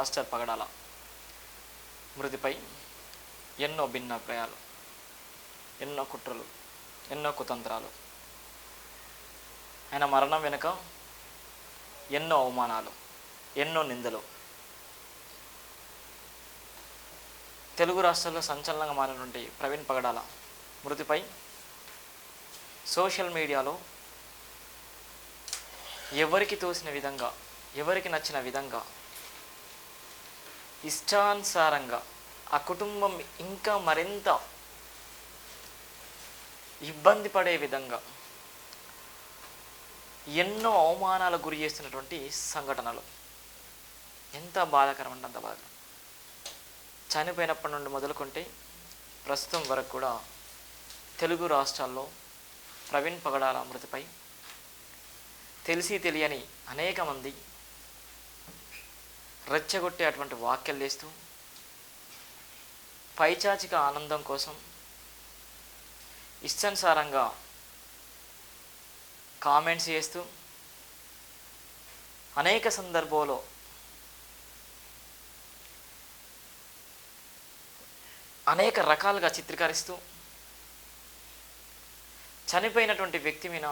Master పగడాల మృతిపై ఎన్నో భిన్నాభిప్రాయాలు, ఎన్నో కుట్రలు, ఎన్నో కుతంత్రాలు. ఆయన మరణం వెనుక ఎన్నో అవమానాలు, ఎన్నో నిందలు. తెలుగు రాష్ట్రాల్లో సంచలనంగా మారినటువంటి ప్రవీణ్ పగడాల మృతిపై సోషల్ మీడియాలో ఎవరికి తోసిన విధంగా, ఎవరికి నచ్చిన విధంగా, ఇష్టానుసారంగా ఆ కుటుంబం ఇంకా మరింత ఇబ్బంది పడే విధంగా ఎన్నో అవమానాలకు గురి చేస్తున్నటువంటి సంఘటనలు. ఎంత బాధాకరం అంటే అంత బాధ. చనిపోయినప్పటి నుండి మొదలుకుంటే ప్రస్తుతం వరకు కూడా తెలుగు రాష్ట్రాల్లో ప్రవీణ్ పగడాల మృతిపై తెలిసి తెలియని అనేక మంది రెచ్చగొట్టే అటువంటి వ్యాఖ్యలు చేస్తూ పైచాచిక ఆనందం కోసం ఇష్టానుసారంగా కామెంట్స్ చేస్తూ అనేక సందర్భాల్లో అనేక రకాలుగా చిత్రీకరిస్తూ చనిపోయినటువంటి వ్యక్తి మీద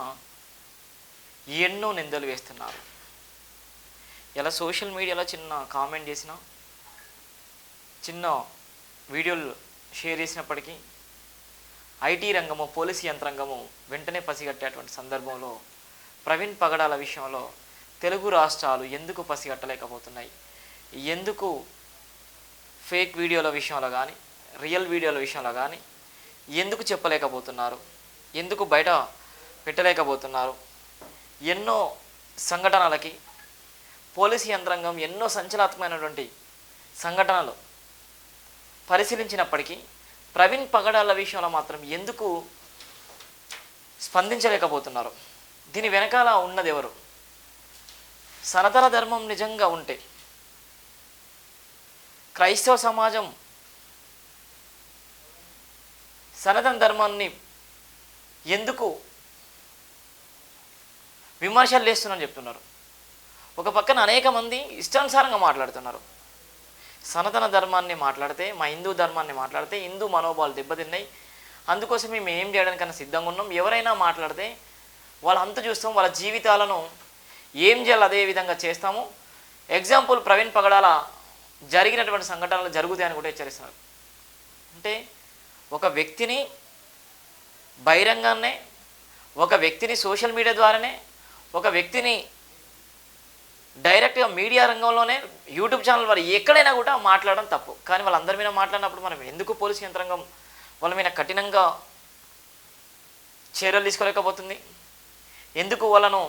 ఎన్నో నిందలు వేస్తున్నారు. ఇలా సోషల్ మీడియాలో చిన్న కామెంట్ చేసిన, చిన్న వీడియోలు షేర్ చేసినప్పటికీ ఐటీ రంగము, పోలీసు యంత్రాంగము వెంటనే పసిగట్టేటువంటి సందర్భంలో ప్రవీణ్ పగడాల విషయంలో తెలుగు రాష్ట్రాలు ఎందుకు పసిగట్టలేకపోతున్నాయి? ఎందుకు ఫేక్ వీడియోల విషయంలో కానీ, రియల్ వీడియోల విషయంలో కానీ ఎందుకు చెప్పలేకపోతున్నారు? ఎందుకు బయట పెట్టలేకపోతున్నారు? ఎన్నో సంఘటనలకి పోలీసు యంత్రాంగం ఎన్నో సంచలనాత్మకమైనటువంటి సంఘటనలు పరిశీలించినప్పటికీ ప్రవీణ్ పగడాల విషయంలో మాత్రం ఎందుకు స్పందించలేకపోతున్నారు? దీని వెనకాల ఉన్నది ఎవరు? సనాతన ధర్మం నిజంగా ఉంటే, క్రైస్తవ సమాజం సనాతన ధర్మాన్ని ఎందుకు విమర్శలు చేస్తున్నారని చెప్తున్నారు. ఒక పక్కన అనేక మంది ఇష్టానుసారంగా మాట్లాడుతున్నారు. సనాతన ధర్మాన్ని మాట్లాడితే, మా హిందూ ధర్మాన్ని మాట్లాడితే హిందూ మనోభావాలు దెబ్బతిన్నాయి, అందుకోసం మేము ఏం చేయడానికన్నా సిద్ధంగా ఉన్నాం. ఎవరైనా మాట్లాడితే వాళ్ళ అంత చూస్తాం, వాళ్ళ జీవితాలను ఏం చేయాలి అదే విధంగా చేస్తాము. ఎగ్జాంపుల్ ప్రవీణ్ పగడాల జరిగినటువంటి సంఘటనలు జరుగుతాయని కూడా హెచ్చరిస్తున్నారు. అంటే ఒక వ్యక్తిని బహిరంగానే, ఒక వ్యక్తిని సోషల్ మీడియా ద్వారానే, ఒక వ్యక్తిని డైరెక్ట్గా మీడియా రంగంలోనే, యూట్యూబ్ ఛానల్ వారు ఎక్కడైనా కూడా మాట్లాడడం తప్పు. కానీ వాళ్ళందరి మీద మాట్లాడినప్పుడు మనం ఎందుకు పోలీసు యంత్రాంగం వాళ్ళ మీద కఠినంగా చర్యలు తీసుకోలేకపోతుంది? ఎందుకు వాళ్ళను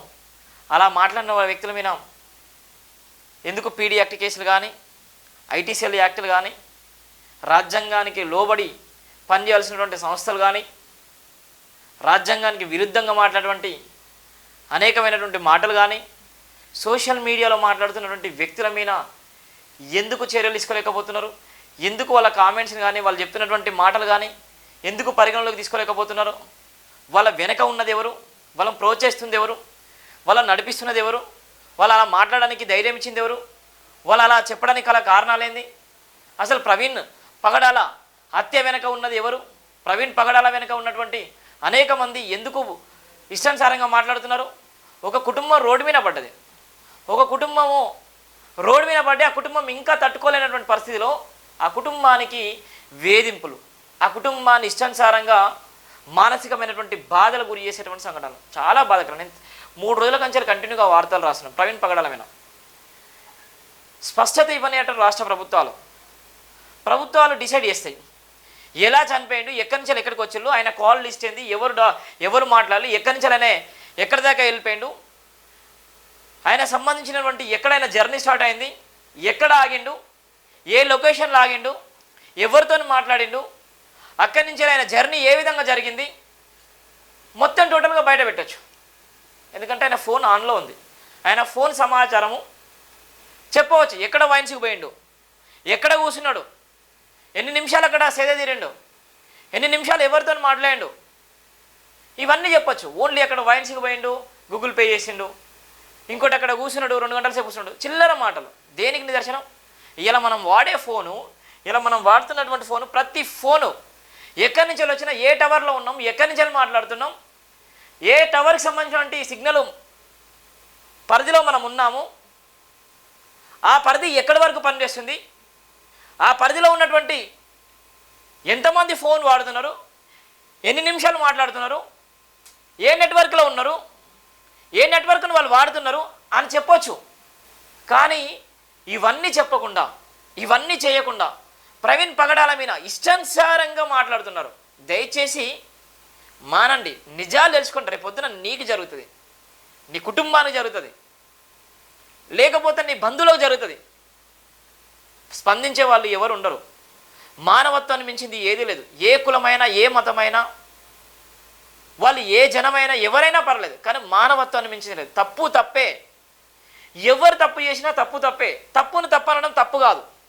అలా మాట్లాడిన వ్యక్తుల మీద ఎందుకు పీడీ యాక్ట్ కేసులు కానీ, ఐటీసీఎల్ యాక్టులు కానీ, రాజ్యాంగానికి లోబడి పనిచేయాల్సినటువంటి సంస్థలు కానీ, రాజ్యాంగానికి విరుద్ధంగా మాట్లాడేటువంటి అనేకమైనటువంటి మాటలు కానీ, సోషల్ మీడియాలో మాట్లాడుతున్నటువంటి వ్యక్తుల మీద ఎందుకు చర్యలు తీసుకోలేకపోతున్నారు? ఎందుకు వాళ్ళ కామెంట్స్ని కానీ, వాళ్ళు చెప్తున్నటువంటి మాటలు కానీ ఎందుకు పరిగణలోకి తీసుకోలేకపోతున్నారు? వాళ్ళ వెనక ఉన్నది ఎవరు? వాళ్ళని ప్రోత్సహిస్తుంది ఎవరు? వాళ్ళని నడిపిస్తున్నది ఎవరు? వాళ్ళు అలా మాట్లాడడానికి ధైర్యం ఇచ్చింది ఎవరు? వాళ్ళు అలా చెప్పడానికి గల కారణాలేంది? అసలు ప్రవీణ్ పగడాల హత్య వెనక ఉన్నది ఎవరు? ప్రవీణ్ పగడాల వెనక ఉన్నటువంటి అనేక మంది ఎందుకు ఇష్టానుసారంగా మాట్లాడుతున్నారు? ఒక కుటుంబం రోడ్డు మీద పడ్డది, ఒక కుటుంబము రోడ్డు మీద పడ్డి ఆ కుటుంబం ఇంకా తట్టుకోలేనటువంటి పరిస్థితిలో ఆ కుటుంబానికి వేధింపులు, ఆ కుటుంబాన్ని ఇష్టానుసారంగా మానసికమైనటువంటి బాధలు గురి చేసేటువంటి సంఘటనలు చాలా బాధాకరం. నేను 3 రోజుల కంచెలు కంటిన్యూగా వార్తలు రాస్తున్నాను ప్రవీణ్ పగడాల మీద. స్పష్టత ఇవ్వని అంటే రాష్ట్ర ప్రభుత్వాలు డిసైడ్ చేస్తాయి ఎలా చనిపోయిండు, ఎక్కడి నుంచి ఎక్కడికి వచ్చిండు, ఆయన కాల్ లిస్ట్ ఏంది, ఎవరు మాట్లాడాలి, ఎక్కడి నుంచి ఆయన ఎక్కడి దాకా వెళ్ళిపోయిండు, ఆయన సంబంధించినటువంటి ఎక్కడైనా జర్నీ స్టార్ట్ అయింది, ఎక్కడ ఆగిండు, ఏ లొకేషన్లో ఆగిండు, ఎవరితో మాట్లాడిండు, అక్కడి నుంచి ఆయన జర్నీ ఏ విధంగా జరిగింది, మొత్తం టోటల్గా బయట పెట్టచ్చు. ఎందుకంటే ఆయన ఫోన్ ఆన్లో ఉంది. ఆయన ఫోన్ సమాచారము చెప్పవచ్చు. ఎక్కడ వైన్స్కి పోయిండు, ఎక్కడ కూర్చున్నాడు, ఎన్ని నిమిషాలు అక్కడ సేద తీరిండు, ఎన్ని నిమిషాలు ఎవరితో మాట్లాడిండు, ఇవన్నీ చెప్పచ్చు. ఓన్లీ అక్కడ వైన్స్కి పోయిండు, గూగుల్ పే చేసిండు, ఇంకోటి అక్కడ కూర్చున్నాడు, 2 గంటల సేపు కూర్చున్నాడు, చిల్లర మాటలు. దేనికి నిదర్శనం? ఇలా మనం వాడే ఫోను, ఇలా మనం వాడుతున్నటువంటి ఫోను, ప్రతి ఫోను ఎక్కడి నుంచి వచ్చినా, ఏ టవర్లో ఉన్నాం, ఎక్కడి నుంచి మాట్లాడుతున్నాం, ఏ టవర్కి సంబంధించినటువంటి సిగ్నల్ పరిధిలో మనం ఉన్నాము, ఆ పరిధి ఎక్కడి వరకు పనిచేస్తుంది, ఆ పరిధిలో ఉన్నటువంటి ఎంతమంది ఫోన్ వాడుతున్నారు, ఎన్ని నిమిషాలు మాట్లాడుతున్నారు, ఏ నెట్వర్క్లో ఉన్నారు, ఏ నెట్వర్క్ను వాళ్ళు వాడుతున్నారు అని చెప్పొచ్చు. కానీ ఇవన్నీ చెప్పకుండా, ఇవన్నీ చేయకుండా ప్రవీణ్ పగడాల మీద ఇష్టానుసారంగా మాట్లాడుతున్నారు. దయచేసి మానండి, నిజాలు తెలుసుకుంటారు. రేపు పొద్దున నీకు జరుగుతుంది, నీ కుటుంబానికి జరుగుతుంది, లేకపోతే నీ బంధువులకు జరుగుతుంది. స్పందించే వాళ్ళు ఎవరు ఉండరు. మానవత్వాన్ని మించింది ఏదీ లేదు. ఏ కులమైనా, ఏ మతమైనా, వాళ్ళు ఏ జనమైనా, ఎవరైనా పర్లేదు, కానీ మానవత్వాన్ని మించింది లేదు. తప్పు తప్పే. ఎవరు తప్పు చేసినా తప్పు తప్పే. తప్పును తప్పనడం తప్పు కాదు.